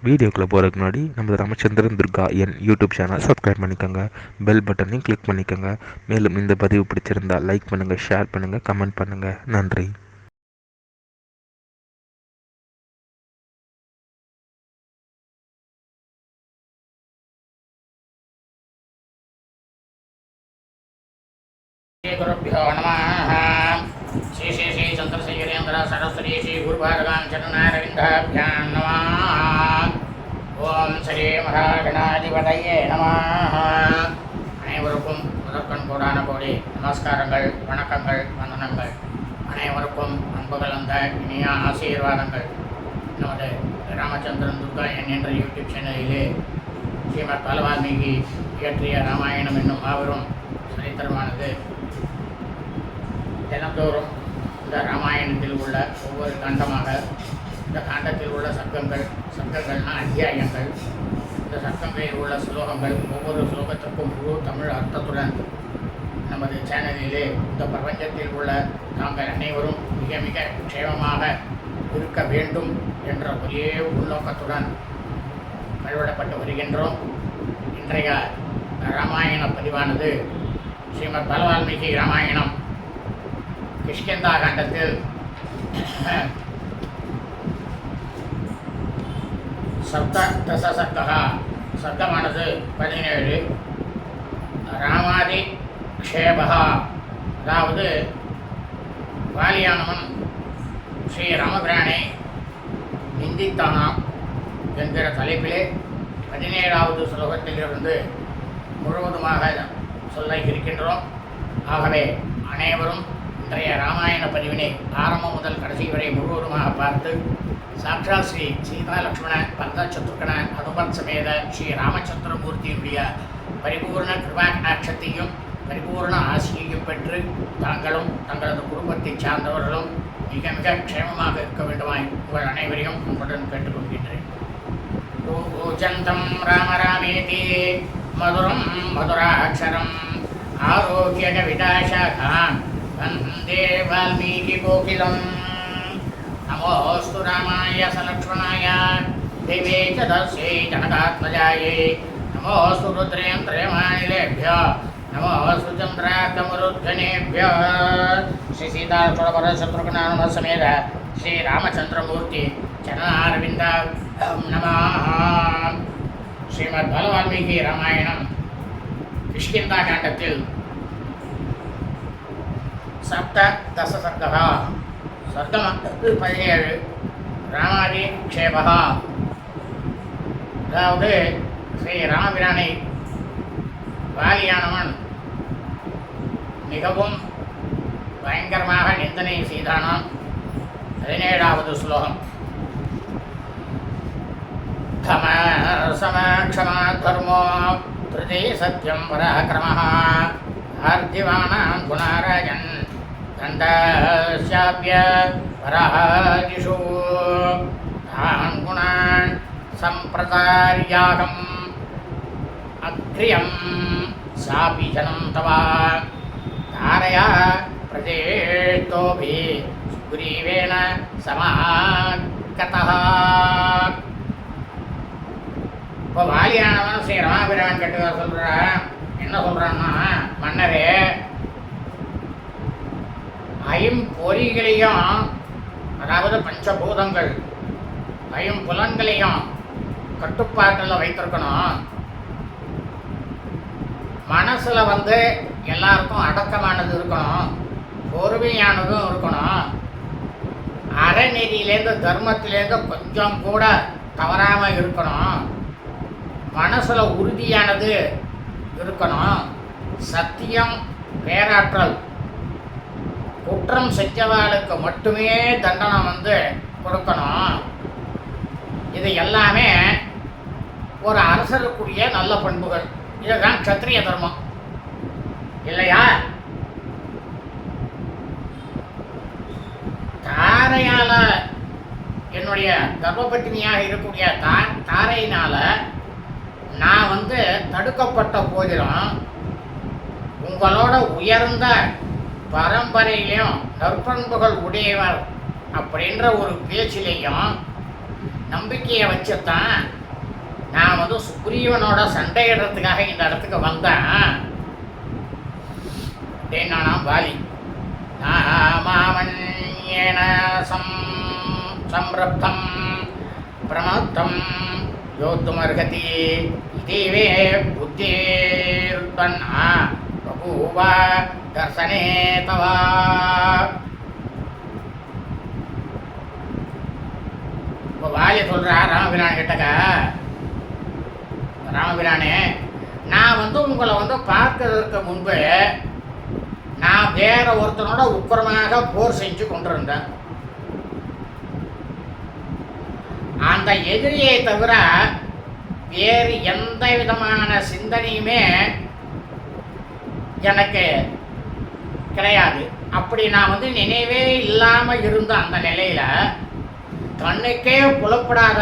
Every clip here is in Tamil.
வீடியோக்குள்ளே போகிறதுக்கு முன்னாடி நம்ம ராமச்சந்திரன் துர்கா என் யூடியூப் சேனல் சப்ஸ்கிரைப் பண்ணிக்கோங்க, பெல் பட்டனையும் கிளிக் பண்ணிக்கோங்க. மேலும் இந்த பதிவு பிடிச்சிருந்தால் லைக் பண்ணுங்கள், ஷேர் பண்ணுங்கள், கமெண்ட் பண்ணுங்கள். நன்றி. गुरुभ्यो नमः। श्री श्री श्री चंद्रशेखरेन्द्र सरस्वती श्री गुरुभार्गवाचरणारविन्दाभ्यां नमः। ओम श्री महागणाधिपतये नमः। அனைவருக்கும் முதற்கண் கோடான கோடி நமஸ்காரங்கள், வணக்கங்கள், வந்தனங்கள். அனைவருக்கும் அன்பு கலந்த இனிய ஆசீர்வாதங்கள். நமது ராமச்சந்திரன் துர்கா என்ற யூடியூப் சேனலிலே ஸ்ரீமத் பாலவால்மீகி இயற்றிய ராமாயணம் என்னும் மாபெரும் சரித்திரமானது தினந்தோறும் இந்த ராமாயணத்தில் உள்ள ஒவ்வொரு காண்டமாக, இந்த காண்டத்தில் உள்ள சர்க்கங்கள்னால் அத்தியாயங்கள், இந்த சர்க்கங்களில் உள்ள ஸ்லோகங்கள், ஒவ்வொரு ஸ்லோகத்திற்கும் முழு தமிழ் அர்த்தத்துடன் நமது சேனலிலே இந்த பிரபஞ்சத்தில் உள்ள நாங்கள் அனைவரும் மிக மிக க்ஷேமமாக இருக்க வேண்டும் என்ற ஒரே உள்நோக்கத்துடன் வழிபடப்பட்டு வருகின்றோம். இன்றைய ராமாயண பதிவானது ஸ்ரீமத் பாலவால்மீகி ராமாயணம் கிஷ்கிந்தா காண்டத்தில் சப்தசர்க்கா சப்தமானது 17. ராமாதி க்ஷேபகா, அதாவது வாலியானவன் ஸ்ரீ ராமபிரானை நிந்தித்தானாம் என்கிற தலைப்பிலே 17வது ஸ்லோகத்திலிருந்து முழுவதுமாக சொல்ல இருக்கின்றோம். ஆகவே அனைவரும் இன்றைய ராமாயண பதிவினை ஆரம்பம் முதல் கடைசி வரை முழுவதுமாக பார்த்து சாட்சாத் ஸ்ரீ சீதா லக்ஷ்மண பரத சத்ருகன அனுபத் சமேத ஸ்ரீ ராமச்சந்திரமூர்த்தியுடைய பரிபூர்ண கிருபா கடாட்சத்தையும் பரிபூர்ண ஆசியையும் பெற்று தாங்களும் தங்களது குடும்பத்தை சார்ந்தவர்களும் மிக மிக க்ஷேமமாக இருக்க வேண்டுமாய் உங்கள் அனைவரையும் உங்களுடன் கேட்டுக்கொள்கின்றேன். பூஜந்தம் ராம ராமேதி மதுரம் மதுராட்சரம் ஆரோக்கிய கவிதாசாகாம் வந்தே வால்மீகி கோகிலம். நமோஸ்து ராமாய சலக்ஷ்மணாய தேவே ச தஸ்யை ஜனகாத்மஜாயை நமோஸ்து ருத்ரேந்திரயமானிலேभ्यो நமோஸ்து சந்திரார்த்தமருத்கணேभ्यो. ஸ்ரீ சீதாலக்ஷ்மணபரதசத்ருഘ്ന சமேத ஸ்ரீ ராமச்சந்திரமூர்த்தி சரணாரவிந்தாம் நமः. ஸ்ரீமத் பாலவால்மீகி ராமாயணம் கிஷ்கிந்தா காண்டத்தில் சப்ததசர்க்கா சர்க்கம் 17. ராமாதி க்ஷேபகா, அதாவது ஸ்ரீ ராமபிரானை வாலியானவன் மிகவும் பயங்கரமாக நிந்தனை செய்தானாம். 17வது ஸ்லோகம். க்ஷமா தர்மோ திருதி சத்யம் பராக்கிரமः ஆர்த்திவானாம் குணாராஜன் தண்டாஸ்யாப்ய பராஜிஷு தான் குணான் சம்பிரதார்யாகம் அக்ரியம் சாபி ஜனம் தவா தாரயா பிரஜேஷ்டோபி சுக்ரீவேன சமாகதः. இப்போ வாலியானவன் ஸ்ரீ ராமபிரான் கேட்டு சொல்கிறான். என்ன சொல்கிறான்னா, மன்னரே, ஐம்பொறிகளையும், அதாவது பஞ்சபூதங்கள் ஐம்புலன்களையும் கட்டுப்பாட்டில் வைத்திருக்கணும். மனசில் எல்லாருக்கும் அடக்கமானது இருக்கணும், பொறுமையானதும் இருக்கணும். அறநெறியிலேருந்து தர்மத்திலேருந்து கொஞ்சம் கூட தவறாமல் இருக்கணும். மனசில் உறுதியானது இருக்கணும். சத்தியம், பேராற்றல், குற்றம் செஞ்சவாளுக்கு மட்டுமே தண்டனை கொடுக்கணும். இது எல்லாமே ஒரு அரசருக்குரிய நல்ல பண்புகள். இதுதான் க்ஷத்ரிய தர்மம், இல்லையா? தாரையால, என்னுடைய கர்ப்பப்பட்டினியாக இருக்கக்கூடிய தாரையினால நான் தடுக்கப்பட்ட போதிலும் உங்களோட உயர்ந்த பரம்பரையிலையும் நற்பண்புகள் உடையவர் அப்படின்ற ஒரு பேச்சிலையும் நம்பிக்கையை வச்சுத்தான் நான் வந்து சுக்ரீவனோட சண்டையிடுறதுக்காக இந்த இடத்துக்கு வந்தேன் அப்படின்னா பாலி. மாமன்யேன சம்ரப்தம் பிரமத்தம் யோத்துமர்ஹதி இதேவே புத்திர்பன்னா பபூவ தர்சனே தவா. இப்போ வாலிய சொல்றா ராமபிரான் கிட்டக்க, ராமபிரானே நான் வந்து உங்களை வந்து பார்க்கறதுக்கு முன்பு நான் வேற ஒருத்தனோட உக்கிரமாக போர் செஞ்சு கொண்டிருந்தேன். அந்த எதிரியை தவிர வேறு எந்த விதமான சிந்தனையுமே எனக்கு கிடையாது. அப்படி நான் வந்து நினைவே இல்லாமல் இருந்த அந்த நிலையில கண்ணுக்கே புலப்படாத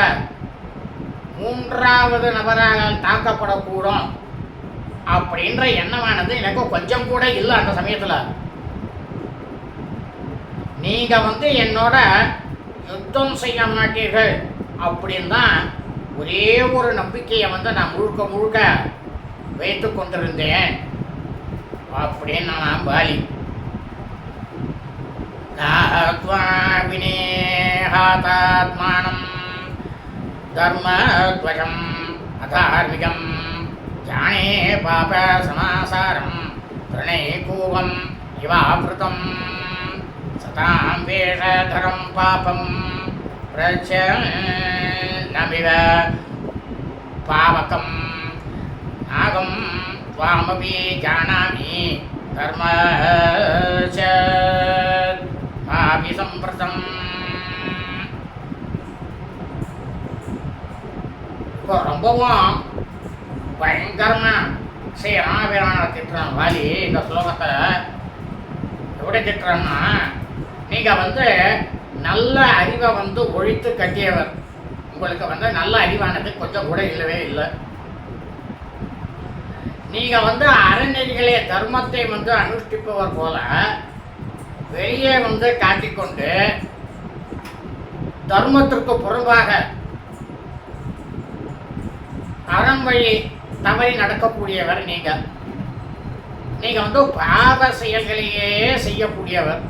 மூன்றாவது நபராக தாக்கப்படக்கூடும் அப்படின்ற எண்ணமானது எனக்கு கொஞ்சம் கூட இல்லை. அந்த சமயத்தில் நீங்க வந்து என்னோட யுத்தம் செய்ய மாட்டீர்கள் அப்படின்னு தான் ஒரே ஒரு நம்பிக்கையை வந்து நான் முழுக்க முழுக்க வைத்து கொண்டிருந்தேன் அப்படின்னு நான் பாலி. வினேகாத்மானம் தர்மத்வஜம் அதார்மிகம் ஜானே பாப சமாசாரம் பிரணயகூபம் இவாபிருதம் சதாம் வேஷதரம் பாபம் பிரச்சனமிவ பாவகம் நாகம் त्वामपि जानामि धर्मश्च मापि सम्प्रतम्. இப்போ ரொம்பவும் பயங்கரமாக ஸ்ரீ ராமபிரானை திட்டுறான் வாலி. இந்த ஸ்லோகத்தை எப்படி திட்டுறோன்னா, நீங்கள் வந்து நல்ல அறிவை வந்து ஒழித்து கட்டியவர். உங்களுக்கு வந்து நல்ல அறிவானது கொஞ்சம் கூட இல்லவே இல்லை. நீங்க வந்து அறநெறிகளே தர்மத்தை வந்து அனுஷ்டிப்பவர் போல வெளியே வந்து காட்டிக்கொண்டு தர்மத்திற்கு புறம்பாக அறம் வழி தவறி நடக்கக்கூடியவர். நீங்க வந்து பாவ செயல்களையே செய்யக்கூடியவர்.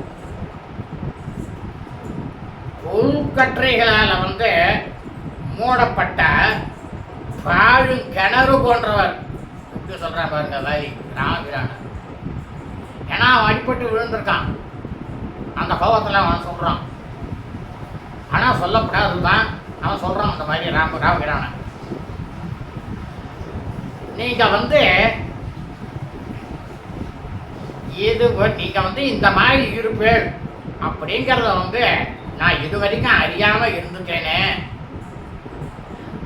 உள்கற்றைகளால் வந்து மூடப்பட்ட பாழும் கிணறு போன்றவர் சொல்றான் பாருங்க வாலி ராமபிரான. ஏன்னா அவன் அடிப்பட்டு விழுந்திருக்கான், அந்த கோபத்தில் அவன் சொல்றான். ஆனா சொல்லப்படாதுதான் அவன் சொல்றான் அந்த மாதிரி ராமபிரான. நீங்க வந்து நீங்க வந்து இந்த மாதிரி இருப்பேன் அப்படிங்கிறத வந்து நான் இது வரைக்கும் அறியாம இருந்துட்டேனே.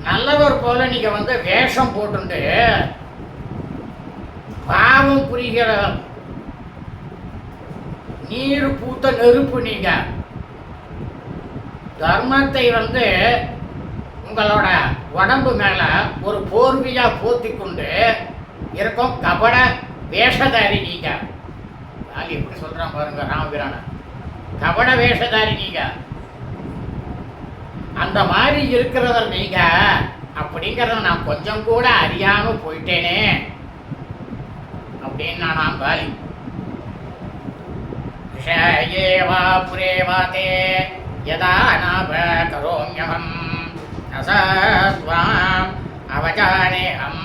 நல்லவர் போல நீங்க வந்து வேஷம் போட்டு பாவம் புரிகிற நீர் பூத்த நெருப்பு. நீங்க தர்மத்தை வந்து உங்களோட உடம்பு மேல ஒரு போர்வையா போத்தி கொண்டு இருக்கும் கபட வேஷதாரி நீங்க. நான் எப்படி சொல்றான் பாருங்க ராமபிரான, கபட வேஷதாரி நீங்க. அந்த மாதிரி இருக்கிறவர் நீங்க அப்படிங்கிறத நான் கொஞ்சம் கூட அறியாம போயிட்டேனே அப்படின்னு நான் பாலி. விஷயேவா புரேவாதே யதா நாப கரோம்யஹம் நசத்வாம் அவஜானேஹம்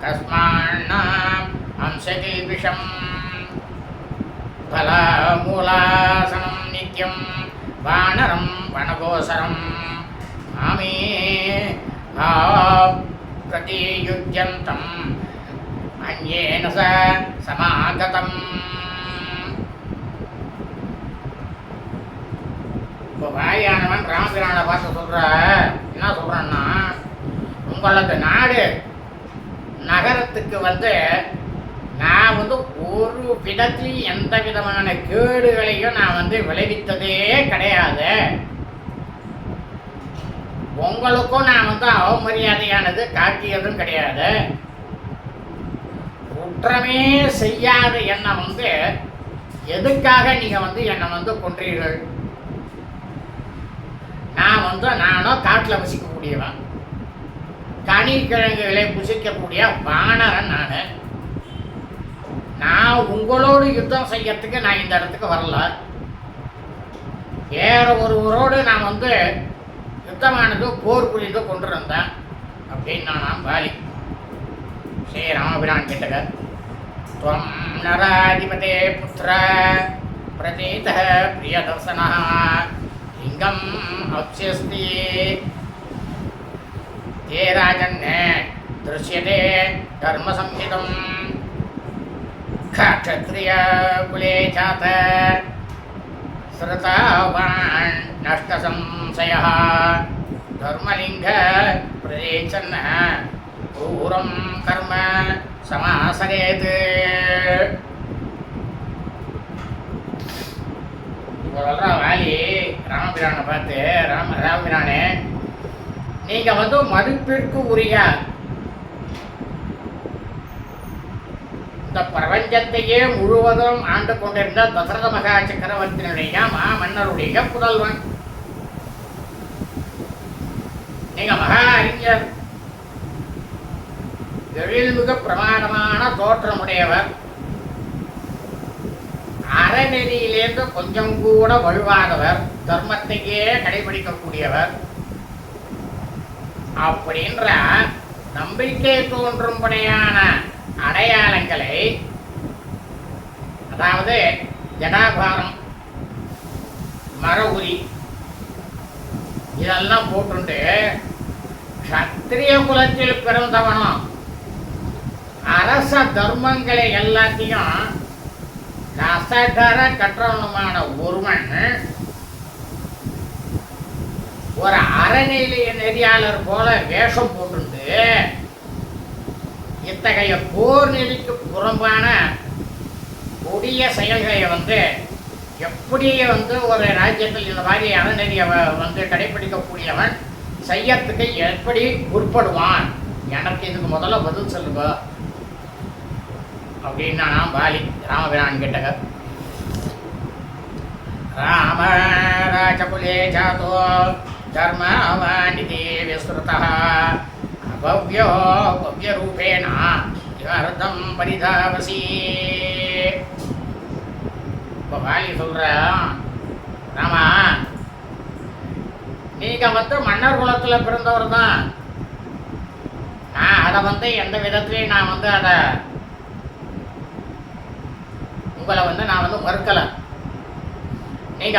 கஸ்மான்னாம் அம்சகில்பிஷம் பலமூலாசனம் நித்யம் வானரம் வனகோசரம் மாமே பிரதியுஜ்யந்தம் அன்யேன சமாகதம். இப்போ வாயானவன் ராமபிரானை பார்த்து சொல்ற என்ன சொல்றான்னா, உங்களது நாடு நகரத்துக்கு வந்து நான் வந்து ஒரு விதத்திலையும் எந்த விதமான கேடுகளையும் நான் வந்து விளைவித்ததே கிடையாது. உங்களுக்கும் நான் வந்து அவமரியாதையானது காட்டியதும் கிடையாது. குற்றமே செய்யாத என்னை வந்து எதுக்காக நீங்க வந்து என்னை வந்து கொன்றீர்கள்? நானும் காட்டில் வசிக்கக்கூடியவன், கனிக்கிழங்குகளை புசிக்கக்கூடிய வானரன். நான் உங்களோடு யுத்தம் செய்யறதுக்கு நான் இந்த இடத்துக்கு வரல. வேற ஒருவரோடு நான் யுத்தமானது போர் புரிந்து கொண்டிருந்தேன் அப்படின்னு நான் வாலி. ஸ்ரீ ராமபிரான் கேட்டக துவம் நராதிபதே புத்திர பிரதீத பிரியதர்சன லிங்கம் அப்சியஸ்தி தே ராஜன் திருஷ்யதே தர்மசம்ஹிதம் க்ஷத்ரிய குலே ஜாத ஸ்ருதவான் நஷ்ட சம்சயः தர்மலிங்க பிரதேச்சன்ன பூரம் கர்ம சமாசரேத். இப்போ சொல்ற வாலி ராமபிரானை பார்த்து, ராமபிரானே, நீங்க மதிப்பிற்கு உரிய இந்த பிரபஞ்சத்தையே முழுவதும் ஆண்டு கொண்டிருந்த தசரத மகா சக்கரவர்த்தியினுடைய மன்னருடைய புதல்வன். நீங்க மகா அறிஞர், எழில்மிகு பிரமாதமான தோற்றமுடையவர், அறநெறியிலேருந்து கொஞ்சம் கூட வழுவாதவர், தர்மத்தையே கடைபிடிக்கக்கூடியவர். அப்படின்ற நம்பிக்கை தோன்றும்படியான அடையாளங்களை, அதாவது ஜடாபாரம், மர உரி, இதெல்லாம் போட்டுண்டு சத்திரிய குலத்தில் பிறந்தவனும் அரச தர்மங்களை எல்லாத்தையும் ரசகர கற்றவனுமான ஒருவன் ஒரு அறநிலை நெறியாளர் போல வேஷம் போட்டு இத்தகைய போர் நெறிக்கு புறம்பான கொடிய செயல்களை எப்படி ஒரு ராஜ்யத்தில் இந்த மாதிரி அறநெறியை கடைபிடிக்கக்கூடியவன் செய்யறதுக்கு எப்படி உட்படுவான்? எனக்கு இதுக்கு முதல்ல பதில் சொல்லுங்க அப்படின்னா வாலி ராமபிரான் கேட்டக. ராம ராஜகுலே ஜாதோ தர்மவானிதி விஸ்ருதः பவ்யோ பவ்யரூபேண கிமர்த்தம் பரிதாவசி. இப்போ வாலி சொல்ற, ராமா, நீங்க மன்னர் குலத்தில் பிறந்தவர் தான். நான் அதை எந்த விதத்திலையும் நான் அதை உங்களை நான் மறுக்கலை. நீங்க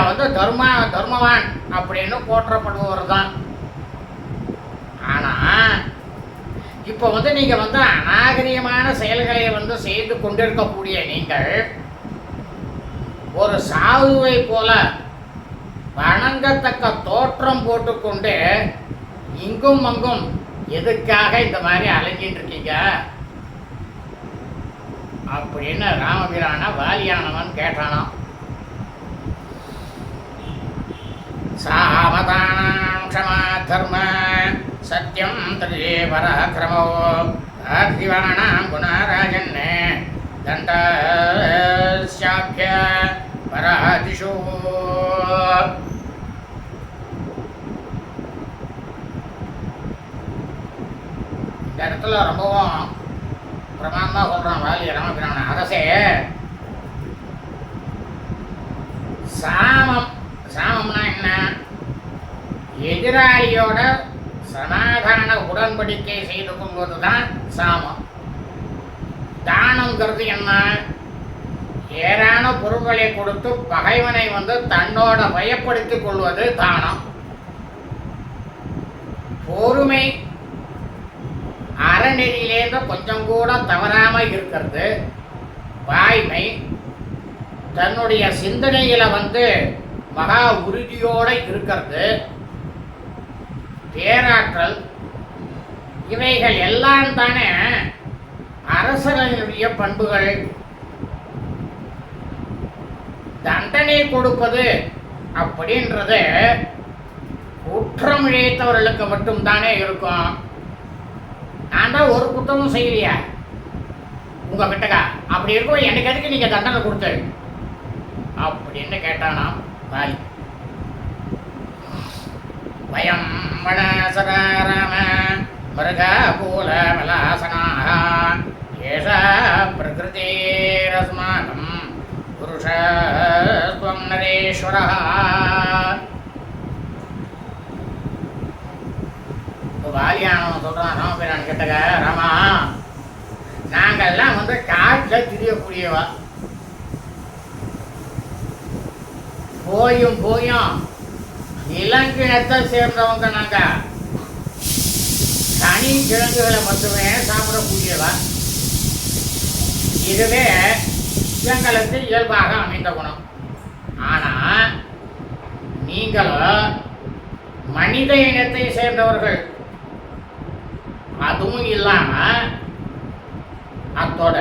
தர்மவான் அப்படின்னு போற்றப்படுபவர் தான். ஆனா இப்போ நீங்க அநாகரிகமான செயல்களை செய்து கொண்டிருக்கக்கூடிய நீங்கள் ஒரு சாதுவை போல வணங்கத்தக்க தோற்றம் போட்டுக்கொண்டு இங்கும் அங்கும் எதுக்காக இந்த மாதிரி அலைஞ்சிட்டு இருக்கீங்க அப்படின்னு ராமபிரான வாலியானவன் கேட்டானாம். சாமதானாம் க்ஷமா தர்ம சத்யம் ததே பராக்கிரமோ ஆதிவானாம் குணராஜன் தண்டாஸ்யாப்ய பராதிஷு. இந்த இடத்துல ரொம்பவும் பிரமாதமாக சொல்கிறான் வாலி ராமபிரான. அரசே, சாமம்னா என்ன? எதிராளியோட சமாதான உடன்படிக்கை செய்து கொள்வது தான் சாமம். தானங்கிறது என்ன? ஏரான பொருட்களை கொடுத்து பகைவனை தன்னோட பயப்படுத்திக் கொள்வது தானம். பொறுமை, அறநெறியிலேருந்து கொஞ்சம் கூட தவறாம இருக்கிறது வாய்மை. தன்னுடைய சிந்தனையில மகா உறுதியோட இருக்கிறது பேராற்றல். இவைகள் எல்லாம் தானே அரசர்களுடைய பண்புகள். தண்டனை கொடுப்பது அப்படின்றது குற்றம் இழைத்தவர்களுக்கு மட்டும்தானே இருக்கும். நான் தான் ஒரு குற்றமும் செய்யலையா உங்க கிட்டக்கா? அப்படி இருக்கும் எனக்கு எதுக்கு நீங்க தண்டனை கொடுத்து அப்படின்னு கேட்டானா வாலி. வயம் வனசராம மிருகபூலமலாசனாः ஏஷா பிரகிருதிரஸ்மாகம் புருஷஸ்த்வம் நரேஸ்வரः. வாலியானவன் சொல்றான் ராமபிரான் கிட்டக, ராமா நாங்கெல்லாம் காட்டில் திரியக்கூடியவா, போயும் போயும் இளங்கிணத்தை சேர்ந்தவங்க நாங்க, தனி கிழங்குகளை மட்டுமே சாப்பிடக்கூடியவா. இதுவே எங்களுக்கு இயல்பாக அமைந்த குணம். ஆனா நீங்களோ மனித இனத்தை சேர்ந்தவர்கள், அதுவும் இல்லாம அத்தோட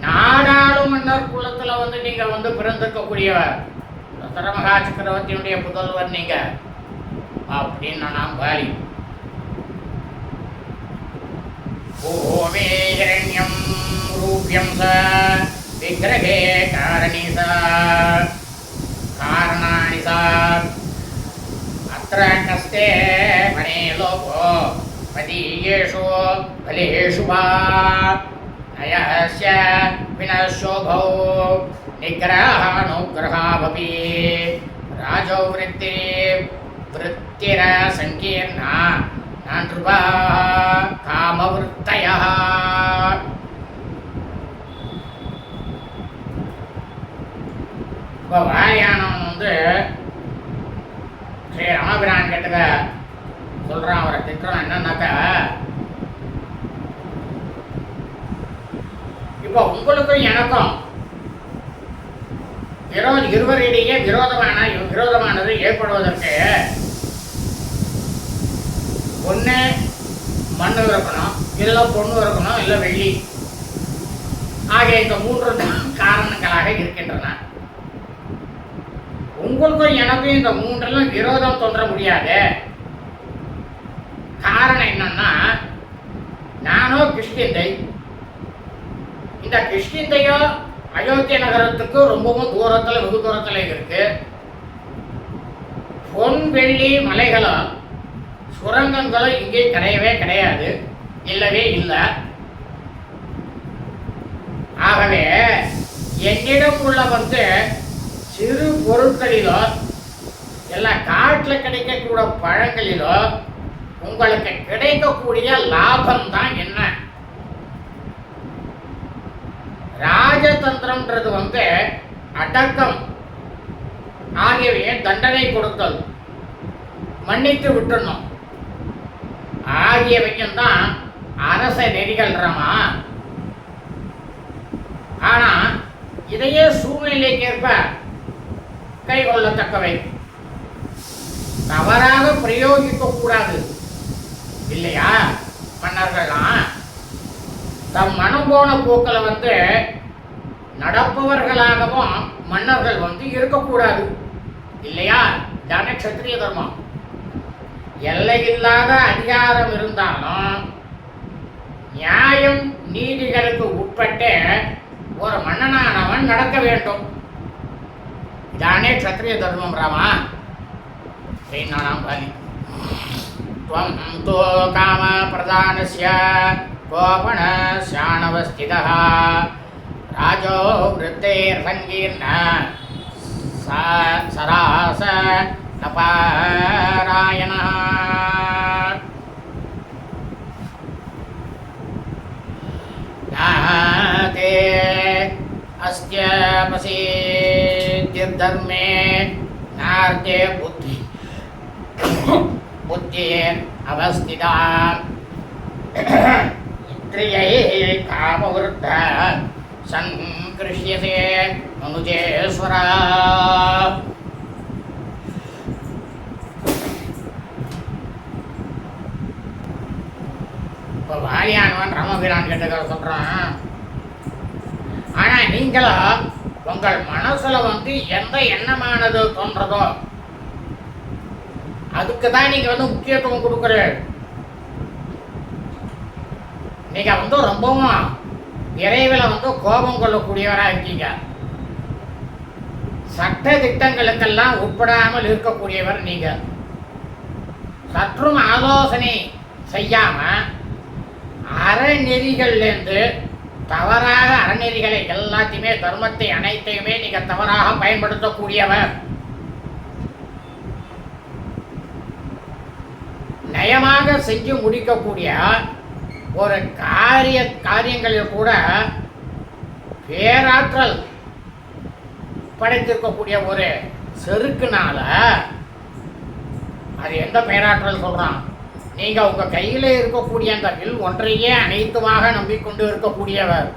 நாடாளுமன்னர் குலத்துல நீங்க பிறந்திருக்கக்கூடியவர், தசர மகா சக்கரவர்த்தியுடைய புதல்வர் நீங்க அப்படின்னு நான் பாலி. ஓமே ஹிரண்யம் ரூப்யம் ச விக்கிரகே காரணி ச காரணானி ச அத்ர கஸ்தே மனே லோகோ மதீயேஷு பலேஷு வா நயஸ்ய வினஷோபௌ நிகிரஹானுகிரஹாவபி ராஜோ விருத்திர சங்கீர்ணா நான்ருபா காமவிருத்தயः. இப்போ வாலியானவன் ஸ்ரீ ராமபிரான் கிட்ட சொல்றான், அவரை திட்டுறான். என்னன்னாக்கா, இப்போ உங்களுக்கும் எனக்கும் இருவரிடையே விரோதமானது ஏற்படுவதற்கு ஒன்று மண்ணு இருக்கணும், இல்லை பொண்ணு இருக்கணும், இல்லை வெள்ளி ஆகிய இந்த 3 காரணங்களாக இருக்கின்றன. உங்களுக்கும் எனக்கும் இந்த 3லும் விரோதம் தோன்ற முடியாது. காரணம் என்னன்னா, நானோ கிஷ்கிந்தை, இந்த கிஷ்கிந்தையோ அயோத்திய நகரத்துக்கு ரொம்பவும் தூரத்தில், வெகு தூரத்தில் இருக்கு. பொன் வெள்ளி மலைகளோ சுரங்கங்களோ இங்கே கிடையவே கிடையாது, இல்லவே இல்லை. ஆகவே என்னிடம் உள்ள சிறு பொருட்களிலோ எல்லாம் காட்டில் கிடைக்கக்கூடிய பழங்களிலோ உங்களுக்கு கிடைக்கக்கூடிய லாபம் தான் என்ன? ராஜதந்திரம்ன்றது அடக்கம் ஆகியவையே தண்டனை கொடுத்தல், மன்னித்து விட்டுணும் ஆகியவையும் தான் அரச நெறிகள்றாமா. ஆனா இதையே சூழ்நிலைக்கேற்ப கை கொள்ளத்தக்கவை, தவறாக பிரயோகிக்க கூடாது இல்லையா? மன்னர்கள்லாம் தம் மனம் போன போக்கில் நடப்பவர்களாகவும் மன்னர்கள் இருக்கக்கூடாது இல்லையா? தானே க்ஷத்ரிய தர்மம். எல்லையில்லாத அதிகாரம் இருந்தாலும் நியாயம் நீதிகளுக்கு உட்பட்டு ஒரு மன்னனானவன் நடக்க வேண்டும். இதானே க்ஷத்ரிய தர்மம் ராமா. ஸ்ரீநானாம் பாலி. த்வம் தோ காம பிரதானஸ்ய கோபணஸ்யானவஸ்திதः ராஜோ விருத்தேர் சங்கீர்ண சராச நபாராயணः. நாதே அஸ்ய பசீத்யர்தர்மே நார்த்தே புத்திர் அவஸ்திதா இத்ரியை காமவிருத்த சங்கிருஷ்யசே மனுஜேஸ்வரா. இப்போ வாலியானவன் ராமபிரான் கிட்ட சொல்றான், ஆனா நீங்களோ உங்கள் மனசுல எந்த எண்ணமானது தோன்றதோ அதுக்கு தான் நீங்க முக்கியத்துவம் கொடுக்குறீங்க. நீங்க ரொம்பவும் விரைவில் கோபம் கொள்ளக்கூடியவராக இருக்கீங்க. சட்ட திட்டங்களுக்கெல்லாம் உட்படாமல் இருக்கக்கூடியவர் நீங்க. சற்றும் ஆலோசனை செய்யாம அறநெறிகள்லேருந்து தவறாக அறநெறிகளை எல்லாத்தையுமே தர்மத்தை அனைத்தையுமே நீங்க தவறாக பயன்படுத்தக்கூடியவர். நயமாக செஞ்சு முடிக்கக்கூடிய ஒரு காரியங்களில் கூட பேராற்றல் படைத்திருக்கக்கூடிய ஒரு செருக்குனால அது எந்த பேராற்றல் சொல்றான்? நீங்க உங்க கையில இருக்கக்கூடிய அந்த வில் ஒன்றையே அனைத்துமாக நம்பிக்கொண்டு இருக்கக்கூடியவர்,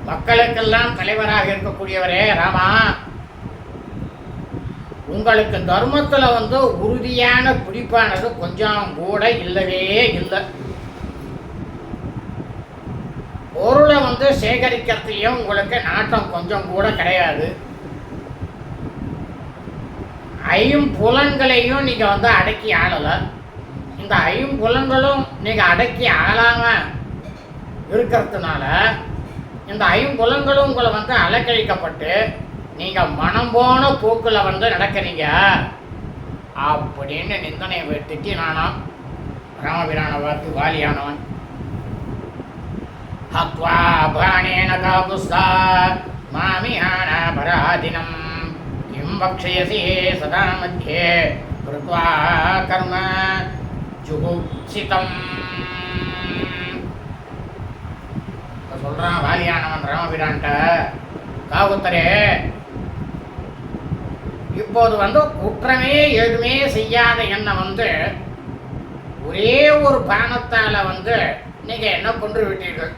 மக்களுக்கெல்லாம் தலைவராக இருக்கக்கூடியவரே ராமா. உங்களுக்கு தர்மத்துல உறுதியான பிடிப்பானது கொஞ்சம் கூட இல்லவே இல்லை. பொருளை சேகரிக்கிறதுலையும் உங்களுக்கு நாட்டம் கொஞ்சம் கூட கிடையாது. ஐம்புலன்களையும் நீங்க அடக்கி ஆளல. இந்த ஐம்புலன்களும் நீங்க அடக்கி ஆளாம இருக்கிறதுனால இந்த ஐம்புலன்களும் உங்களை அலக்கழிக்கப்பட்டு நீங்க மனம் போன போக்குல நடக்கிறீங்க அப்படின்னு நிந்தனை திட்டினானாம் ராமபிரான பார்த்து வாலியானவன். ஹத்வா பிராணேன காபுஸ்தா மாமியான பராதினம் கிம் பக்ஷயசி சதா மத்தியே கிருத்வா கர்ம ஜுகுப்சிதம். சொல்றான் வாலியானவன் ராமபிரான்ட்ட, காவுத்தரே, இப்போது குற்றமே எதுவுமே செய்யாத என்ன ஒரே ஒரு பானத்தால நீங்க என்ன கொன்று விட்டீர்கள்.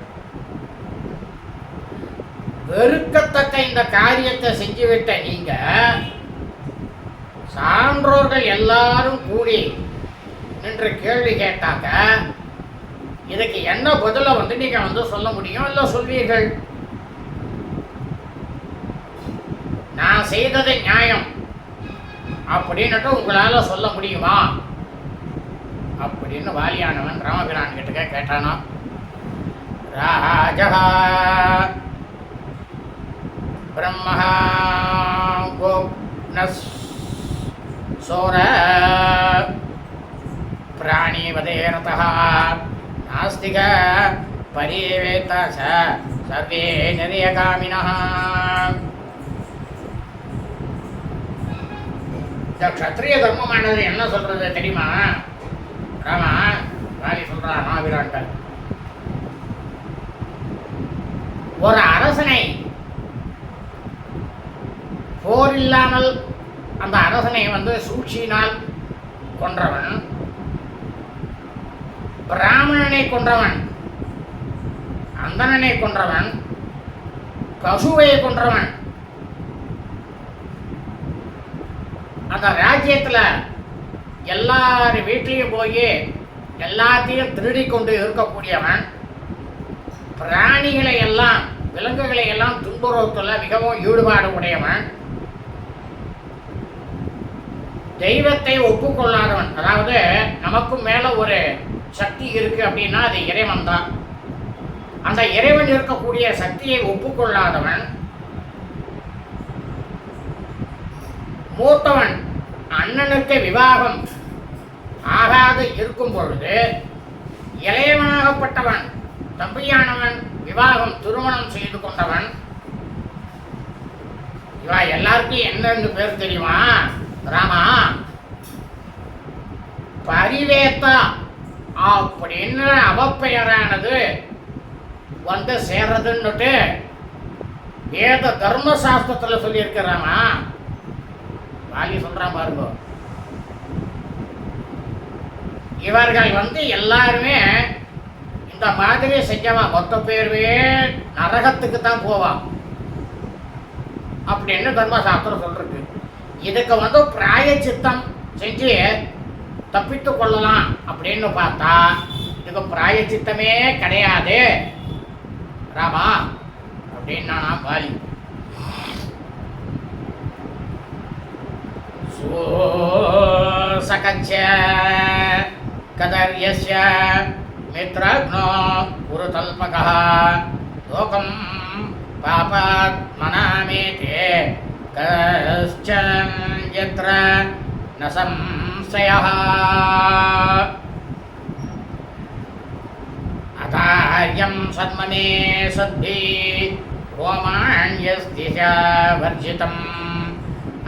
வெறுக்கத்தக்க இந்த காரியத்தை செஞ்சுவிட்ட நீங்க சான்றோர்கள் எல்லாரும் கூடி நின்று கேள்வி கேட்டாக்க இதுக்கு என்ன பதில நீங்க சொல்ல முடியும்? இல்ல சொல்வீர்கள் நான் செய்தது நியாயம் அப்படின்னுட்டு உங்களால சொல்ல முடியுமா அப்படின்னு வாலியானவன் ராமபிரான் கிட்ட கேட்டானா. ராஜா பிரம்மஹா கோப்னஸ் சோர பிராணிவதேரதः நாஸ்திக பரிவேத சர்வே நிரியகாமினः. இந்த க்ஷத்ரிய தர்மமானது என்ன சொல்றது தெரியுமா ராமா? வாலி சொல்றான் ராமபிரான்ட்ட, ஒரு அரசனை போர் இல்லாமல் அந்த அரசனை சூழ்ச்சியினால் கொன்றவன், பிராமணனை கொன்றவன், அந்தணனை கொன்றவன், பசுவை கொன்றவன், அந்த ராஜ்யத்தில் எல்லார் வீட்லையும் போய் எல்லாத்தையும் திருடி கொண்டு இருக்கக்கூடியவன், பிராணிகளை எல்லாம் விலங்குகளை எல்லாம் துன்புறுவதில் மிகவும் ஈடுபாடு உடையவன், தெய்வத்தை ஒப்புக்கொள்ளாதவன். அதாவது நமக்கும் மேல ஒரு சக்தி இருக்கு அப்படின்னா அது இறைவன் தான். அந்த இறைவன் இருக்கக்கூடிய சக்தியை ஒப்புக்கொள்ளாதவன், மூத்தவன் அண்ணனுக்கு விவாகம் ஆகாது இருக்கும் பொழுது இளையவனாகப்பட்டவன் தம்பியானவன் விவாகம் திருமணம் செய்து கொண்டவன். இவா எல்லாருக்கும் என்னன்னு பேர் தெரியுமா ராமா? பரிவேத்தா அப்படின்னு அவப்பெயரானது சேர்றதுன்னுட்டு வேத தர்மசாஸ்திரத்துல சொல்லி இருக்கிறாமா? வாலி சொல்றான் பாருங்க, இவர்கள் எல்லாருமே இந்த மாதிரி செஞ்சவன் மொத்த பேருமே நரகத்துக்கு தான் போவான் அப்படின்னு தர்மசாஸ்திரம் சொல்றது. இதுக்கு பிராயச்சித்தம் செஞ்சு தப்பித்து கொள்ளலாம் அப்படின்னு பார்த்தா இதுக்கு பிராயச்சித்தமே கிடையாது ராமா அப்படின்னா வாலி. சோசகச்ச கதர்யஸ்ய மித்ரக்னோ குருதல்பகः லோகம் பாபாத்மனாமேதே கஷ்சன் யத்ர ந சம்சயः அதார்யம் சத்மமே சத்தி ரோமாண்யஸ்திஷ வர்ஜிதம்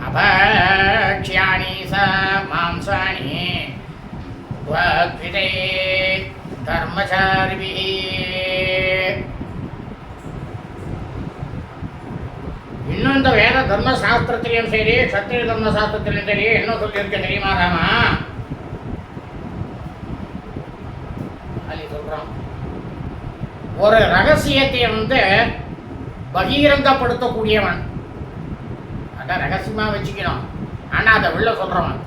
அபக்ஷ்யாணி ச மாம்சாணி த்வத்விதே தர்மசாரிபிஹி. இன்னும் இந்த வேத தர்மசாஸ்திரத்திலையும் சரி சத்திரிய தர்மசாஸ்திரத்திலையும் சரி என்ன சொல்லியிருக்க தெரியுமா ராமா? சொல்றான், ஒரு ரகசியத்தை பகிரங்கப்படுத்தக்கூடியவன், அதான் ரகசியமா வச்சுக்கணும், ஆனா அதை வெளில சொல்றவன்,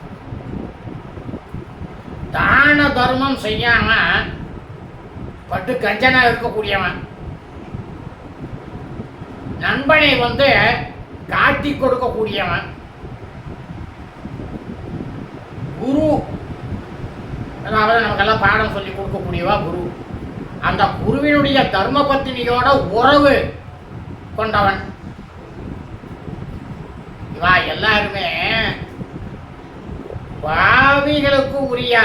தான தர்மம் செய்யாம பட்டு கஞ்சனா இருக்கக்கூடியவன், நண்பனை காட்டி கொடுக்கக்கூடியவன், குரு, அதாவது நமக்கெல்லாம் பாடம் சொல்லி கொடுக்கக்கூடியவா குரு, அந்த குருவினுடைய தர்ம பத்தினியோட உறவு கொண்டவன். இவா எல்லாருமே பாவிகளுக்கு உரிய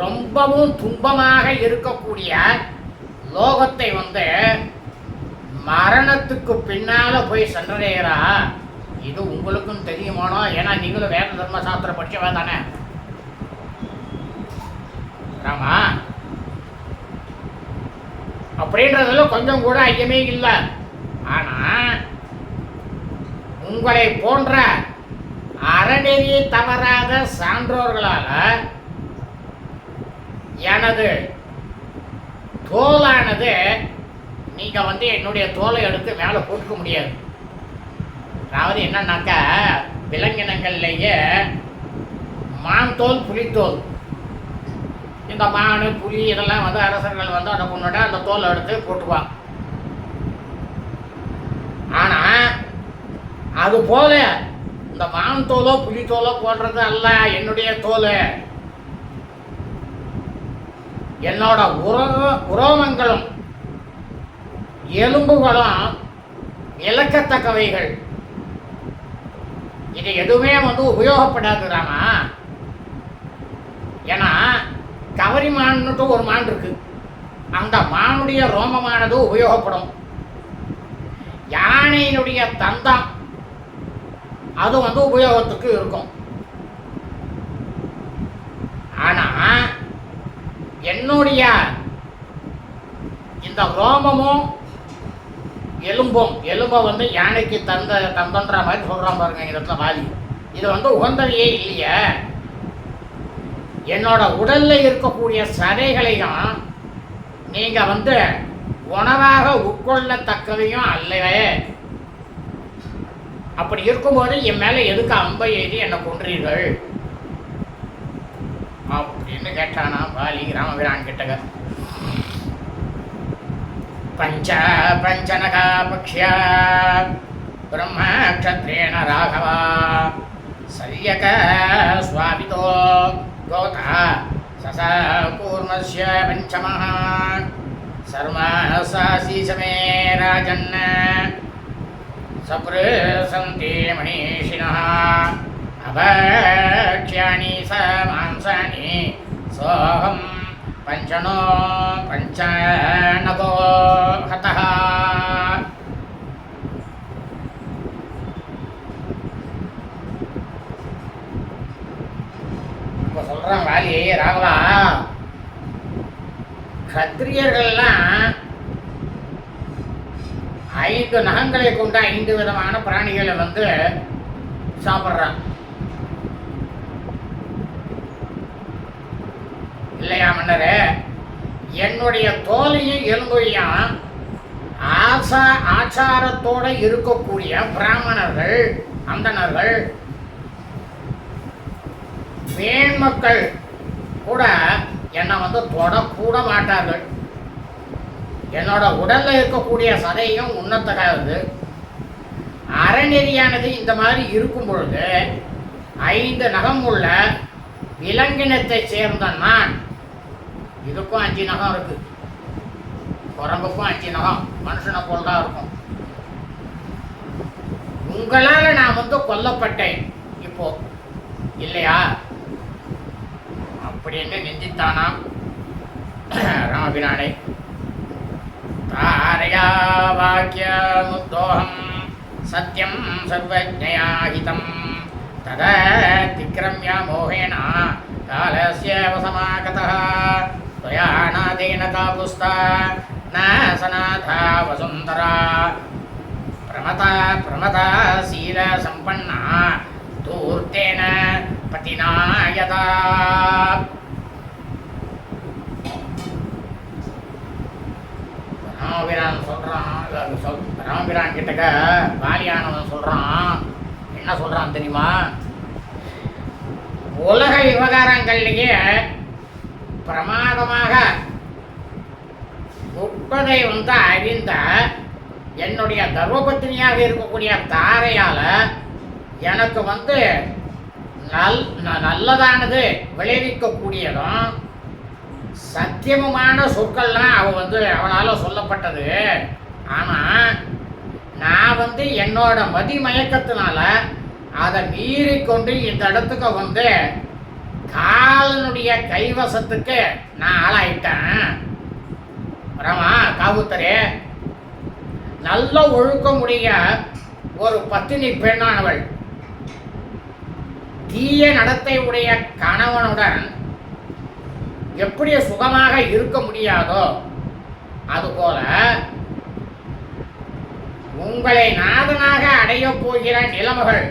ரொம்பவும் துன்பமாக இருக்கக்கூடிய லோகத்தை மரணத்துக்கு பின்னால போய் சென்றடைகிறா. இது உங்களுக்கும் தெரியுமானோ? ஏன்னா நீங்களும் வேத தர்ம சாஸ்திரம் படிச்சவா தானே ராமா. அப்படின்றதுல கொஞ்சம் கூட ஐயமே இல்லை. ஆனா உங்களை போன்ற அறநெறி தவறாத சான்றோர்களால எனது தோலானது நீங்க என்னுடைய தோலை எடுத்து மேலே போட்டுக்க முடியாது. அதாவது என்னன்னாக்கா, விலங்கினங்கள்லேயே மான் தோல் புலித்தோல், இந்த மான் புலி இதெல்லாம் அரசர்கள் அதை கொண்டுட அந்த தோலை எடுத்து போட்டுக்குவான். ஆனா அது போல இந்த மான் தோலோ புலி தோலோ போடுறது அல்ல என்னுடைய தோல். என்னோட உரோமங்களும் எலும்புகளும் இழக்கத்தக்கவைகள். இது எதுவுமே உபயோகப்படாது ராமா. ஏன்னா கவரி மான்னுட்டு ஒரு மான் இருக்கு, அந்த மானுடைய ரோமமானது உபயோகப்படும். யானையினுடைய தந்தம் அது உபயோகத்துக்கு இருக்கும். ஆனா என்னுடைய இந்த ரோமமும் எலும்பை யானைக்கு தந்தன்ற மாதிரி சொல்றான் பாருங்க இந்த இடத்துல வாலி. இது உகந்தவையே இல்லையே. என்னோட உடல்ல இருக்கக்கூடிய சதைகளையும் நீங்க உணவாக உட்கொள்ளத்தக்கவையும் அல்லவே. அப்படி இருக்கும்போது என் மேல எதுக்கு அம்பை எழுதி என்னை கொன்றீர்கள் அப்படின்னு கேட்டானா வாலி ராமபிரான் கிட்டக. பஞ்சனகா பக்ஷ்யா பிரம்ம க்ஷத்ரேண ராகவா சல்யக ஸ்வாபிதோ கோதா சசகூர்மஸ்ய பஞ்சமஹ சர்மசாசீசமே ராஜன் சப்ரசந்தி மணிஷிணः அபக்ஷ்யாணி ச மாம்சாணி சோஹம் பஞ்சநகோ ஹதः. இப்போ சொல்றான் வாலி, ராகவா, கத்திரியர்கள்லாம் 5 நகங்களை கொண்ட 5 விதமான பிராணிகளை சாப்பிட்றான் இல்லையா மன்னரே? என்னுடைய தோலையும் எலும்பையும் ஆச்சாரத்தோட இருக்கக்கூடிய பிராமணர்கள், அந்தணர்கள், மேன்மக்கள் கூட என்னை தொடக்கூட மாட்டார்கள். என்னோட உடல்ல இருக்கக்கூடிய சதையும் உண்ணத்தகாது. அறநெறியானது இந்த மாதிரி இருக்கும் பொழுது 5 நகம் உள்ள விலங்கினத்தை சேர்ந்த நான், இதுக்கும் 5 நகம் இருக்கு, குரங்குக்கும் 5 நகம், மனுஷனை போல் தான் இருக்கும். உங்களால நான் கொல்லப்பட்டேன். இப்போ இல்லையா அப்படின்னு நிந்தித்தானாம் ராமபிரானை. தாரயா வாக்கியமுத்தோகம் சத்யம் சர்வஜயாஹிதம் தததிக்ரம்ய மோகேன காலஸ்ய வசமாகதः त्वया नादेन कापुस्ता न सनाथा वसुन्धरा प्रमता शीलसम्पन्ना धूर्तेन पतिना यदा. ராமபிரான் சொல்றான், ராமபிரான் கிட்டக்க வாலியானவன் சொல்றான். என்ன சொல்றான் தெரியுமா? உலக விவகாரங்கள்லேயே பிரமாதமாக உட்பதை அறிந்த என்னுடைய தர்மபத்தினியாக இருக்கக்கூடிய தாரையால எனக்கு நல்லதானது விளைவிக்கக்கூடியதும் சத்தியமுமான சொற்கள்லாம் அவளால் சொல்லப்பட்டது. ஆனால் நான் என்னோட மதி மயக்கத்தினால அதை மீறி கொண்டு இந்த இடத்துக்கு காலனுடைய கைவசத்துக்கு நான் ஆளாயிட்டேன். ரமா காவுத்தரே, நல்ல ஒழுக்கமுடைய ஒரு பத்தினி பெண்ணானவள் தீய நடத்தை உடைய கணவனுடன் எப்படி சுகமாக இருக்க முடியாதோ அதுபோல உங்களை நாதனாக அடைய போகிற நிலமகள்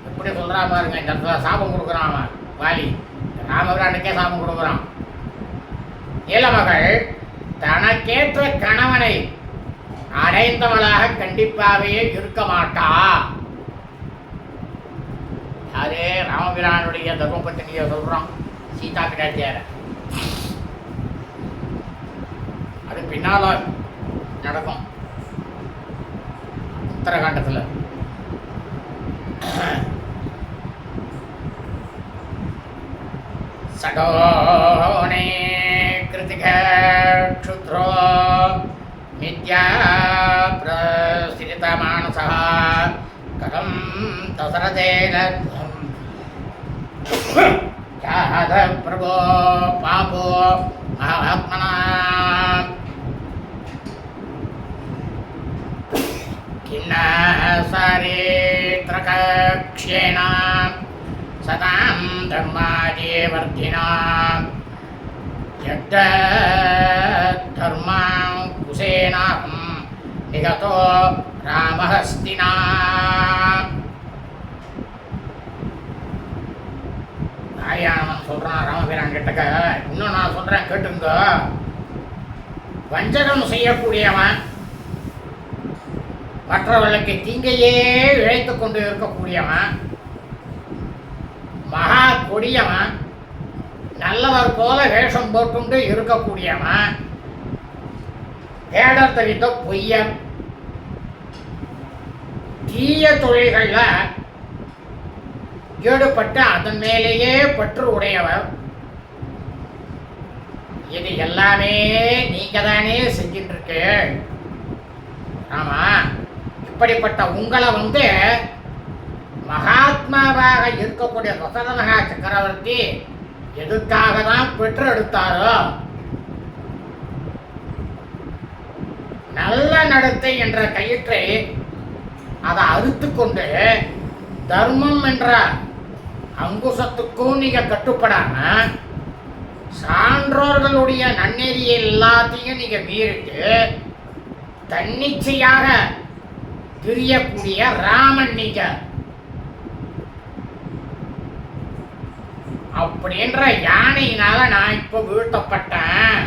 எப்படி சொல்றா பாருங்க. இந்த இடத்துல சாபம் கொடுக்குறான் அவன் வாலி, ராமபிரானுக்கே சாபம் கொடுக்குறான். நிலமகள் தனக்கேற்ற கணவனை அடைந்தவளாக கண்டிப்பாகவே இருக்க மாட்டா. யாரு? ராமபிரானுடைய தர்மபத்தினியை சொல்றான், சீதா பிராட்டியார. அது பின்னால நடக்கும் உத்தரகாண்டத்தில். சடோனே கிருத்திக க்ஷுத்ரோ மித்யா பிரஸ்தித மானசா கதம் தசரதேன ஜாத பிரபோ பாபோ மகாத்மனா கிண்ண சாரேத்ரகக்ஷ்யேன சதாம் தர்மாஜேவர்த்தினா யத்தர்மாம் குசேனாஹம் நிகதோ ராமஹஸ்தினா. ஆயானவன் சொல்றான் ராமபிரான் கிட்டக்க, இன்னும் நான் சொல்றேன் கேட்டுங்க. வஞ்சகம் செய்யக்கூடியவன், மற்றவர்களுக்கு தீங்கையே இழைத்து கொண்டு இருக்கக்கூடியவன், மகா கொடியவன், நல்லவர் போல வேஷம் போட்டுண்டு இருக்கக்கூடியவன், வேடர் தவித்த பொய்யன், தீய தொழில்கள்ல ஈடுபட்டு அதன் மேலேயே பற்று உடையவர். இது எல்லாமே நீங்க தானே செஞ்சிட்டு இருக்கு. ஆமா, இப்படிப்பட்ட உங்களை மகாத்மாவாக இருக்கக்கூடிய தசரதமகா சக்கரவர்த்தி எதுக்காக தான் பெற்று எடுத்தாரோ, நல்ல நடத்தை என்ற கயிற்றை அதை அறுத்து கொண்டு தர்மம் என்ற அங்குசத்துக்கும் நீங்க கட்டுப்படாம சான்றோர்களுடைய நன்னெறியை எல்லாத்தையும் நீங்க மீறிட்டு தன்னிச்சையாக திரியக்கூடிய ராமன் நீங்க. அப்படின்ற யானையினால நான் இப்போ வீழ்த்தப்பட்டேன்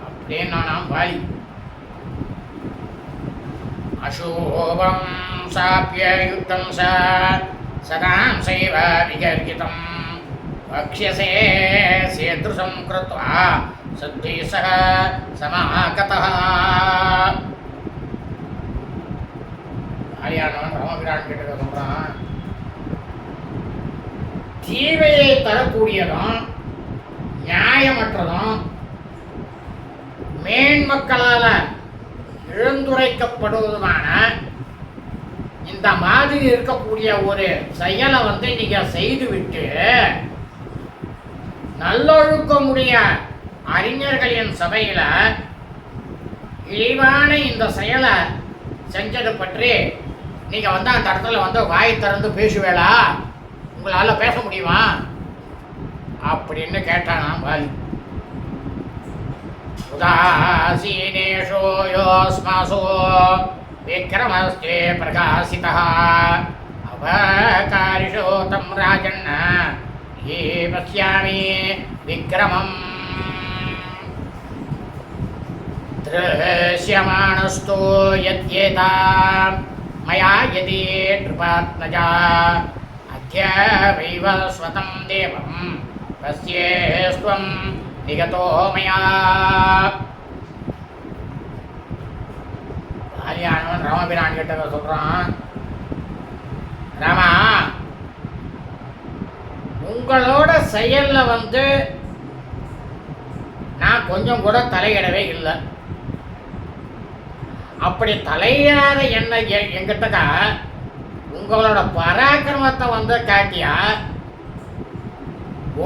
அப்படின்னு நான் வாலி. அசோபம் சாப்பிய யுத்தம் சதாம் சைவ விகர்கிதம் வக்ஷ்யசே சேத்ருஷம் கிருத்வா சத்வி சக சமாகதः. ஆரியானவன் ராமபிரான் கிட்ட சொல்றான், தீமையை தரக்கூடியதும் நியாயமற்றதும் மேன்மக்களால் இழந்துரைக்கப்படுவதுமான இந்த மாதிரி இருக்கக்கூடிய ஒரு செயலை வந்து நீங்க செய்துவிட்டு நல்லொழுக்கமுடைய அறிஞர்களின் சபையில இழிவான இந்த செயலை செஞ்சது பற்றி நீங்க வந்து அந்த இடத்துல வந்து வாய் திறந்து பேசுவேளா? உங்களால பேச முடியுமா அப்படின்னு கேட்டானாம் வாலி. உதாசீனேஷோ யோஸ்மாசோ விக்ரமஸ்தே பிரகாசிதः அவகாரிஷோ தம் ராஜன் ये पश्यामि विक्रमम् दृश्यमाणस्तु यद्येता मया यदि नृपात्मजा अद्य वैवस्वतं देवं पश्येस्त्वं निगतो मया. ஆலியானவன் ராமபிரான் கிட்ட சொல்றான், ராமா, உங்களோட செயல்ல வந்து நான் கொஞ்சம் கூட தலையிடவே இல்லை. அப்படி தலையிடாத என்ன என்கிட்டக்கா உங்களோட பராக்கிரமத்தை வந்து காட்டியா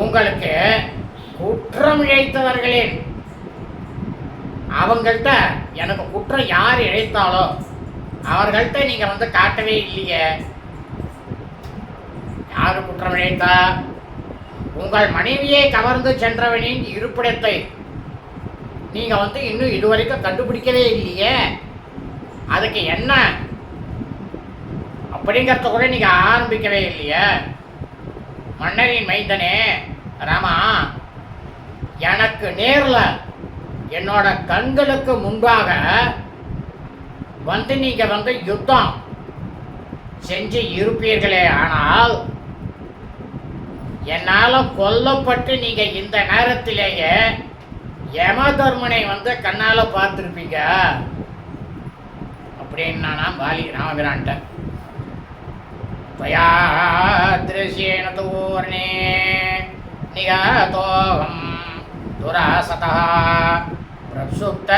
உங்களுக்கு குற்றம் இழைத்தவர்களின் அவங்கள்ட்ட எனக்கு குற்றம் யார் இழைத்தாலோ அவர்கள்ட்ட நீங்க வந்து காட்டவே இல்லையே. யாரு குற்றம் இழைத்தா? உங்கள் மனைவியை கவர்ந்து சென்றவனின் இருப்பிடத்தை நீங்க வந்து இன்னும் இதுவரைக்கும் கண்டுபிடிக்கவே இல்லையே. அதுக்கு என்ன அப்படிங்கிறத கூட நீங்க ஆரம்பிக்கவே இல்லையே. மன்னரின் மைந்தனே ராமா, எனக்கு நேர்ல என்னோட கண்களுக்கு முன்பாக வந்து நீங்க வந்து யுத்தம் செஞ்சு இருப்பீர்களே, ஆனால் என்னால கொல்லப்பட்டு நீங்க இந்த நேரத்திலேயே யமதர்மனை வந்து கண்ணால பார்த்துருப்பீங்க அப்படின்னு நான் பாலி ராமபிரான்ட்ட. त्वया दृश्येन तूर्णे निगतोऽहं दुरासतः प्रसुप्त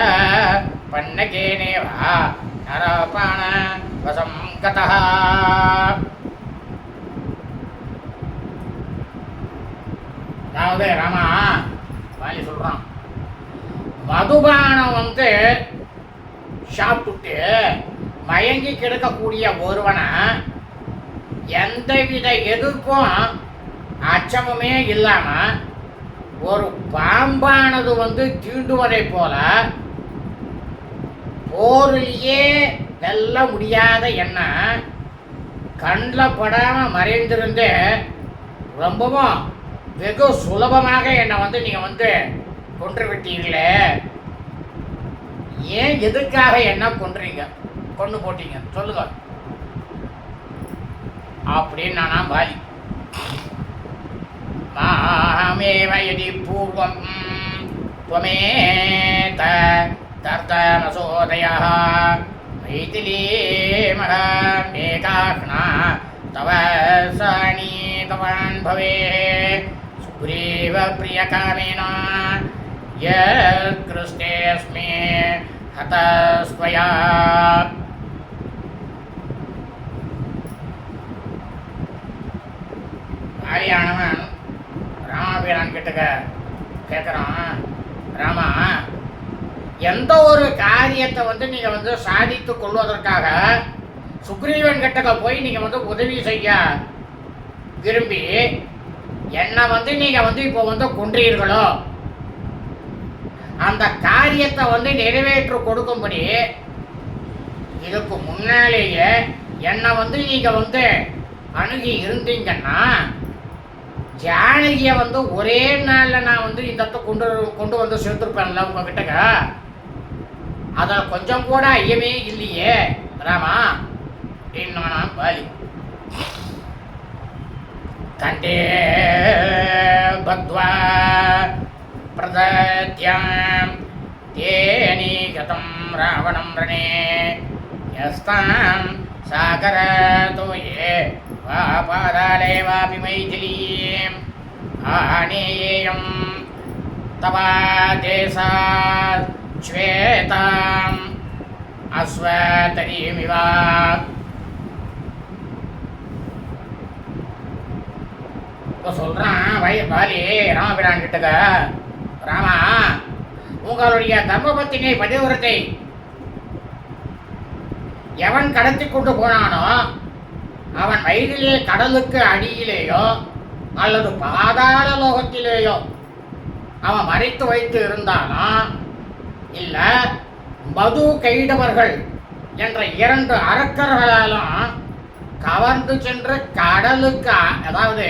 पन्नकेनेव नरपाणवशं गतः. அதாவது ராமா, வாலி சொல்றான், மதுபானம் வந்து சாப்பிட்டுட்டு மயங்கி கிடக்கக்கூடிய ஒருவனை எந்தவித எதிர்ப்பும் அச்சமுமே இல்லாம ஒரு பாம்பானது வந்து தீண்டுவதை போல போரிலேயே வெல்ல முடியாத என்ன கண்ணில் படாம மறைந்திருந்து ரொம்பவும் வெகு சுலபமாக என்னை வந்து நீங்க வந்து கொன்று விட்டீங்களே. ஏன் எதுக்காக என்ன கொன்றீங்க, கொண்டு போட்டீங்க சொல்லுங்க அப்படின்னு நான் பாலி. மாமேவ யதி பூர்வம் त्वमेत தர்தமசோதயः மைதிலீ மகாமேகாக்னா தவ சனீதவான் பவே சுக்ரீவ பிரியகாமேன யத்கிருஷ்டேஸ்மி ஹதஸ்வயா. ஆலியானவன் ராமபிரான் கிட்ட கேட்குறான், ராமா, எந்த ஒரு காரியத்தை வந்து நீங்க வந்து சாதித்து கொள்வதற்காக சுக்ரீவன் கிட்ட போய் நீங்க வந்து உதவி செய்ய விரும்பி என்னை வந்து நீங்க வந்து இப்போ வந்து கொன்றீர்களோ, அந்த காரியத்தை வந்து நிறைவேற்று கொடுக்கும்படி இதுக்கு முன்னாலேயே என்னை வந்து நீங்க வந்து அணுகி இருந்தீங்கன்னா ஜானகியை வந்து ஒரே நாளில் நான் வந்து இந்த கொண்டு வந்து சேர்த்துருப்பேன்ல உங்ககிட்டக்க. அதில் கொஞ்சம் கூட ஐயமே இல்லையே ராமா அப்படின்னா பாலி. கண்டே பத்வா பிரதத்யாம் தேனி கதம் ராவணம் ரணே யஸ்தாம் சாகரதோ யே வாபாதாலே வாபி மைதிலீம் ஆனேயம் தவா தேசா ஸ்வேதாம் அஸ்வதரீமிவா. இப்போ சொல்கிறான் வாலி ராமபிரான் கிட்டக்க, ராமா, உங்களுடைய தர்மபத்தினி பதிவிரத்தை எவன் கடத்தி கொண்டு போனானோ அவன் வயதிலே கடலுக்கு அடியிலேயோ அல்லது பாதாள லோகத்திலேயோ அவன் மறைத்து வைத்து இருந்தாலும், இல்லை மது கைடவர்கள் என்ற 2 அரக்கர்களாலும் கவர்ந்து சென்று கடலுக்கு, அதாவது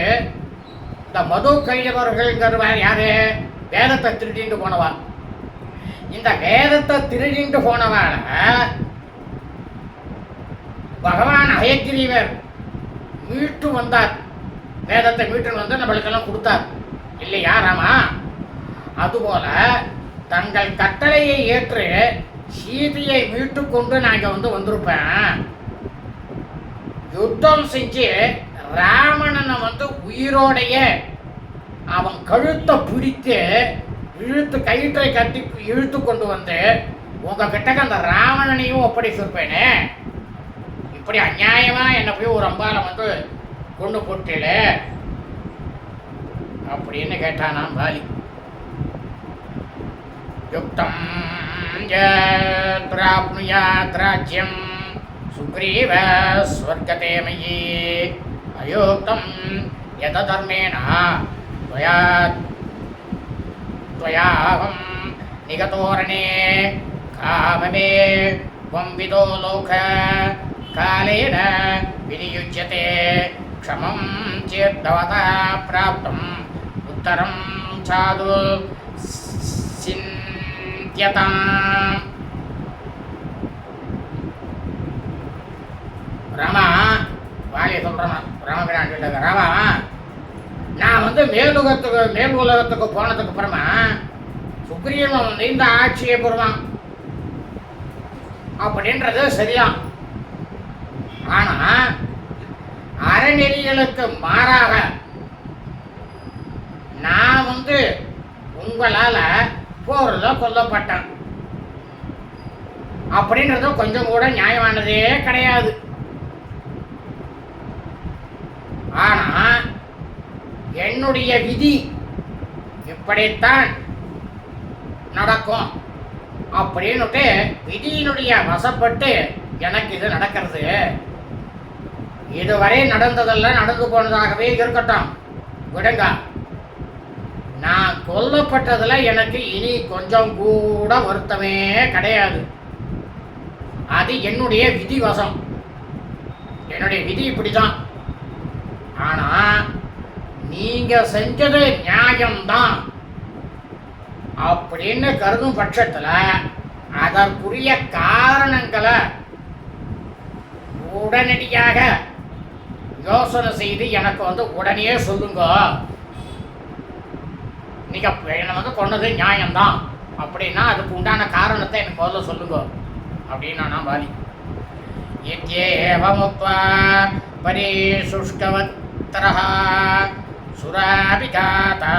இந்த மது கைடவர்கள்ங்கிறவர் யாரு? வேதத்தை திருடிட்டு போனவா. இந்த வேதத்தை திருடிட்டு போனவால பகவான் அயக்கிரீவர் மீட்டு வந்தார். வேதத்தை மீட்டு வந்து நம்மளுக்கெல்லாம் கொடுத்தார் இல்லையா ராமா? அதுபோல தங்கள் கட்டளையை ஏற்று சீதையை மீட்டு கொண்டு நாங்கள் வந்திருப்பேன். யுத்தம் செஞ்சு ராவணனை உயிரோடைய அவன் கழுத்தை பிடித்து கயிற்றை கட்டி இழுத்து கொண்டு வந்து உங்ககிட்ட அந்த ராவணனையும் ஒப்படைச்சிருப்பேனே. இப்படி அநியாயமா என்னை போய் ஒரு அம்பால கொண்டு போட்டேல அப்படின்னு கேட்டானாம் வாலி. யுக்தம் பிராப்னுயாத் ராஜ்யம் சுக்ரீவ ஸ்வர்கதே மயி அயோக்தம் யத தர்மேண त्वयाहं निगतोरणे काममे त्वं विदो लोक कालेन विनियुज्यते क्षमं चेद्भवता प्राप्तम् उत्तरं साधु चिन्त्यताम्. ராமா, வாலியை சொல்கிறான் ராமபிரான் கிட்ட, ராமா, நான் மேல் உலகத்துக்கு போனதுக்கு அப்புறமா சுக்ரீவன் இந்த ஆட்சியை பெறுவான் அப்படின்றது சரிதான். ஆனா அறநெறிகளுக்கு மாறாக நான் உங்களால போர்ல கொல்லப்பட்டேன் அப்படின்றது கொஞ்சம் கூட நியாயமானதே கிடையாது. ஆனா என்னுடைய விதி இப்படித்தான் நடக்கும் அப்படின்னுட்டு விதியினுடைய வசப்பட்டு எனக்கு இது நடக்கிறது. இதுவரை நடந்ததெல்லாம் நடந்து போனதாகவே இருக்கட்டும், விடுங்க. நான் கொல்லப்பட்டதுல எனக்கு இனி கொஞ்சம் கூட வருத்தமே கிடையாது. அது என்னுடைய விதி வசம், என்னுடைய விதி இப்படிதான். ஆனா நீங்க செஞ்சது நியாயம்தான் அப்படின்னு கருதும் பட்சத்துல அதற்குரிய காரணங்களை உடனடியாக யோசனை செய்து எனக்கு உடனே சொல்லுங்க. நீங்க என்ன கொண்டது நியாயம்தான் அப்படின்னா அதுக்கு உண்டான காரணத்தை எனக்கு முதல்ல சொல்லுங்க அப்படின்னா நான் வாலி. ஏவமுக்த்வா பரிசுஷ்டவத்ரஹ சுராபிஜாதா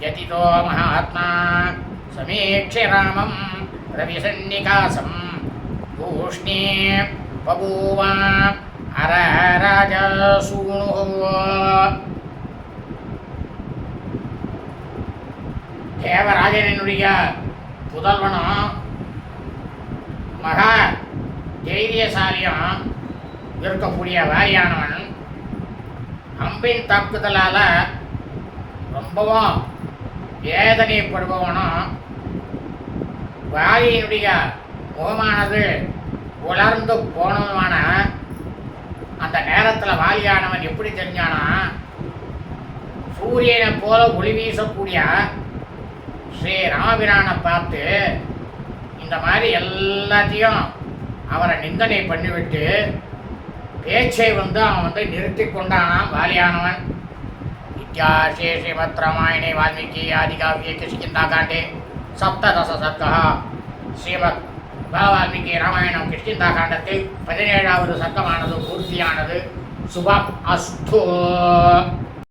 யதிதோ மகாத்மா சமீக்ஷ்ய ராமம் ரவிசன்னிகாசம் பூஷ்ணே பபூவ அரராஜசூனுः. தேவராஜனுடைய புதல்வனும் மகா தைரியசாலியும் இருக்கக்கூடிய வாரியானவன் அம்பின் தாக்குதலால் ரொம்பவும் வேதனைப்படுபவனும் வாரியினுடைய முகமானது உலர்ந்து போனதுமான அந்த நேரத்தில் வாலியானவன் எப்படி தெரிஞ்சானா, சூரியனை போல ஒளி வீசக்கூடிய ஸ்ரீ ராமபிரானை பார்த்து இந்த மாதிரி எல்லாத்தையும் அவரை நிந்தனை பண்ணிவிட்டு பேச்சை அவன் நிறுத்தி கொண்டானான் வாலியானவன். இத்தியாசே ஸ்ரீமத் ராமாயணே வால்மீகி ஆதிகாவியே கிஷ்கிந்தாகாண்டே சப்ததச சர்க்கா. ஸ்ரீமத் வால்மீகி ராமாயணம் கிஷ்கிந்தாகாண்டத்தில் 17வது சர்க்கமானது பூர்த்தியானது. சுபம் அஸ்து.